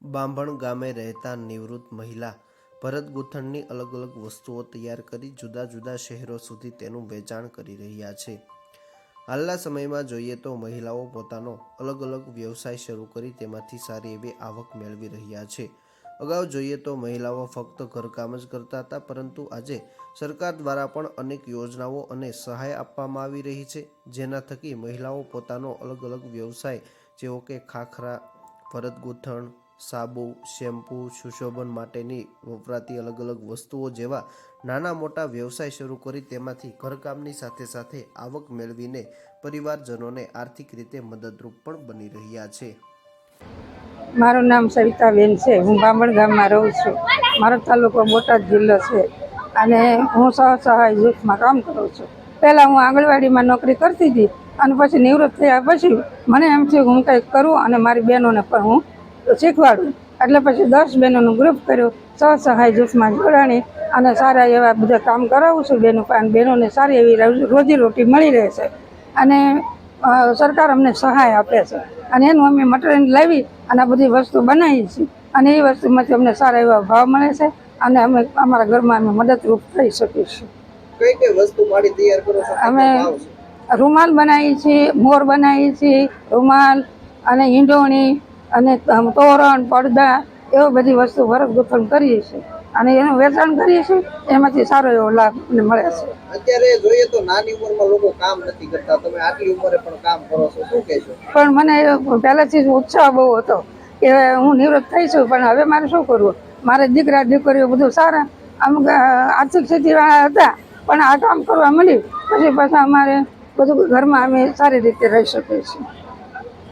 બાંભણ ગામે રહેતા નિવૃત્ત મહિલા ભરત ગૂંથણની અલગ અલગ વસ્તુઓ તૈયાર કરી જુદા જુદા શહેરો સુધી તેનું વેચાણ કરી રહ્યા છે। હાલના સમયમાં જોઈએ તો મહિલાઓ પોતાનો અલગ અલગ વ્યવસાય શરૂ કરી તેમાંથી સારી એવી આવક મેળવી રહ્યા છે। અગાઉ જોઈએ તો મહિલાઓ ફક્ત ઘરકામ જ કરતા હતા, પરંતુ આજે સરકાર દ્વારા પણ અનેક યોજનાઓ અને સહાય આપવામાં આવી રહી છે, જેના થકી મહિલાઓ પોતાનો અલગ અલગ વ્યવસાય જેવો કે ખાખરા, ભરત ગૂંથણ, સાબુ, શેમ્પૂ, સુશોભન માટેની વપરાતી અલગ અલગ વસ્તુઓ જેવા નાના મોટા વ્યવસાય શરૂ કરી તેમાંથી ઘરકામની સાથે સાથે આવક મેળવીને પરિવારજનોને આર્થિક રીતે મદદરૂપ પણ બની રહ્યા છે। મારું નામ સવિતાબેન છે। હું બામણ ગામમાં રહું છું। મારો તાલુકો બોટાદ જિલ્લો છે અને હું સહાય જૂથમાં કામ કરું છું। પહેલાં હું આંગણવાડીમાં નોકરી કરતી હતી અને પછી નિવૃત્ત થયા પછી મને એમ થયું હું કંઈક કરું અને મારી બહેનોને પણ હું શીખવાડું। એટલે પછી 10 બહેનોનું ગ્રુપ કર્યું, સહાય જૂથમાં જોડાણી અને સારા એવા બધા કામ કરાવું છું બહેનો પાસે। બહેનોને સારી એવી રોજીરોટી મળી રહે છે અને સરકાર અમને સહાય આપે છે અને એનું અમે મટીરિયલ લાવી અને આ બધી વસ્તુ બનાવીએ છીએ અને એ વસ્તુમાંથી અમને સારા એવા ભાવ મળે છે અને અમે અમારા ઘરમાં અમે મદદરૂપ થઈ શકીએ છીએ। કઈ કઈ વસ્તુ મારી તૈયાર કરો છો? અમે રૂમાલ બનાવીએ છીએ, મોર બનાવીએ છીએ, રૂમાલ અને ઈંડોણી અને તોરણ, પડદા એવી બધી વસ્તુ ભરત ગૂંથણ કરીએ છીએ અને એનું વેચાણ કરીએ છીએ। એમાંથી સારો એવો લાભ મળે છે। અત્યારે જોઈએ તો નાની ઉંમરમાં લોકો કામ નથી કરતા, તમે આટલી ઉંમરે પણ કામ કરો છો, શું કહેશો? પણ મને પહેલાથી જ ઉત્સાહ બહુ હતો કે હું નિવૃત્ત થઈ છું, પણ હવે મારે શું કરવું? મારે દીકરા દીકરીઓ બધું સારા, અમુક આર્થિક સ્થિતિવાળા હતા, પણ આ કામ કરવા મળી પછી પાછા અમારે બધું ઘરમાં અમે સારી રીતે રહી શકીએ છીએ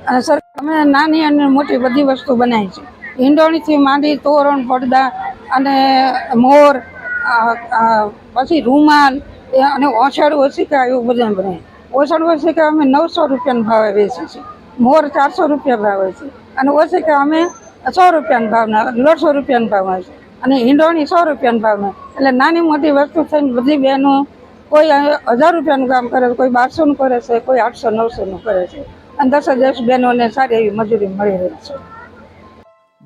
અને સરકાર અમે નાની અને મોટી બધી વસ્તુ બનાવી છે। ઈંડોણીથી માંડી તોરણ, પડદા અને મોર, પછી રૂમાલ અને ઓછાડ ઓછીકા એવું બધું બનાવીએ। ઓછાડ ઓછીકા અમે 900 રૂપિયાના ભાવે વેચીએ છીએ, મોર 400 રૂપિયા ભાવે છે અને ઓછીકા અમે 100 રૂપિયાના ભાવના, 150 રૂપિયાના ભાવમાં છે અને ઈંડોણી 100 રૂપિયાના ભાવમાં। એટલે નાની મોટી વસ્તુ થઈને બધી બહેનો કોઈ 1000 રૂપિયાનું કામ કરે છે, કોઈ 1200નું કરે છે, કોઈ 800-900નું કરે છે અને 10 બહેનોને સારી એવી મજૂરી મળી રહી છે।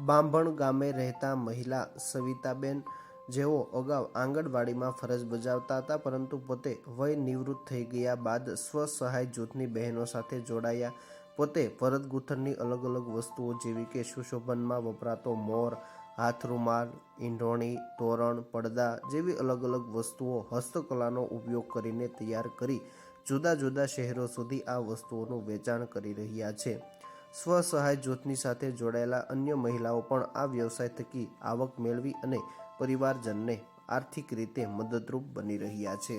બાંભણ ગામે રહેતા મહિલા સવિતાબેન, જેઓ અગાઉ આંગણવાડીમાં ફરજ બજાવતા હતા, પરંતુ પોતે વય નિવૃત્ત થઈ ગયા બાદ સ્વસહાય જૂથની બહેનો સાથે જોડાયા। પોતે ભરત ગૂંથણની અલગ અલગ વસ્તુઓ જેવી કે સુશોભનમાં વપરાતો મોર, હાથ રૂમાલ, ઈંઢોણી, તોરણ, પડદા જેવી અલગ અલગ વસ્તુઓ હસ્તકલાનો ઉપયોગ કરીને તૈયાર કરી જુદા જુદા શહેરો સુધી આ વસ્તુઓનું વેચાણ કરી રહ્યા છે। સ્વસહાય જૂથની સાથે જોડાયેલા અન્ય મહિલાઓ પણ આ વ્યવસાય થકી આવક મેળવી અને પરિવારજનને આર્થિક રીતે મદદરૂપ બની રહ્યા છે।